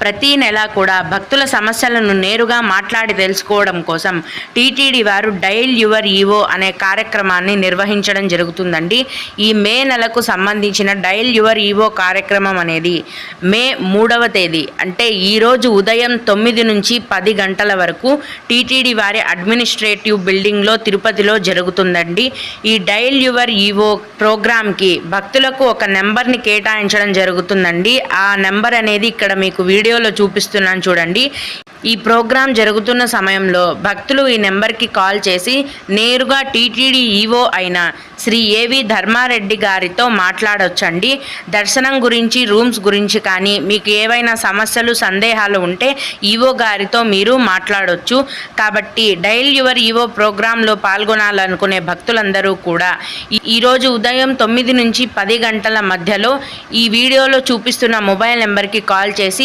ప్రతి నెల కూడా భక్తుల సమస్యలను నేరుగా మాట్లాడి తెలుసుకోవడం కోసం టీటీడీ వారు డయల్ యువర్ ఈవో అనే కార్యక్రమాన్ని నిర్వహించడం జరుగుతుందండి. ఈ మే నెలకు సంబంధించిన డయల్ యువర్ ఈవో కార్యక్రమం అనేది మే 3వ తేదీ అంటే ఈరోజు ఉదయం 9 నుంచి 10 గంటల వరకు టీటీడీ వారి అడ్మినిస్ట్రేటివ్ బిల్డింగ్లో తిరుపతిలో జరుగుతుందండి. ఈ డయల్ యువర్ ఈవో ప్రోగ్రామ్కి భక్తులకు ఒక నెంబర్ని కేటాయించడం జరుగుతుందండి. ఆ నెంబర్ అనేది ఇక్కడ మీకు వీడియోలో చూపిస్తున్నాను చూడండి. ఈ ప్రోగ్రాం జరుగుతున్న సమయంలో భక్తులు ఈ నెంబర్కి కాల్ చేసి నేరుగా టీటీడీ ఈవో అయిన శ్రీ ఏవి ధర్మారెడ్డి గారితో మాట్లాడొచ్చండి. దర్శనం గురించి, రూమ్స్ గురించి కానీ మీకు ఏవైనా సమస్యలు, సందేహాలు ఉంటే ఈవో గారితో మీరు మాట్లాడొచ్చు. కాబట్టి డయల్ యువర్ ఈవో ప్రోగ్రాంలో పాల్గొనాలనుకునే భక్తులందరూ కూడా ఈరోజు ఉదయం 9 నుంచి 10 గంటల మధ్యలో ఈ వీడియోలో చూపిస్తున్న మొబైల్ నెంబర్కి కాల్ చేసి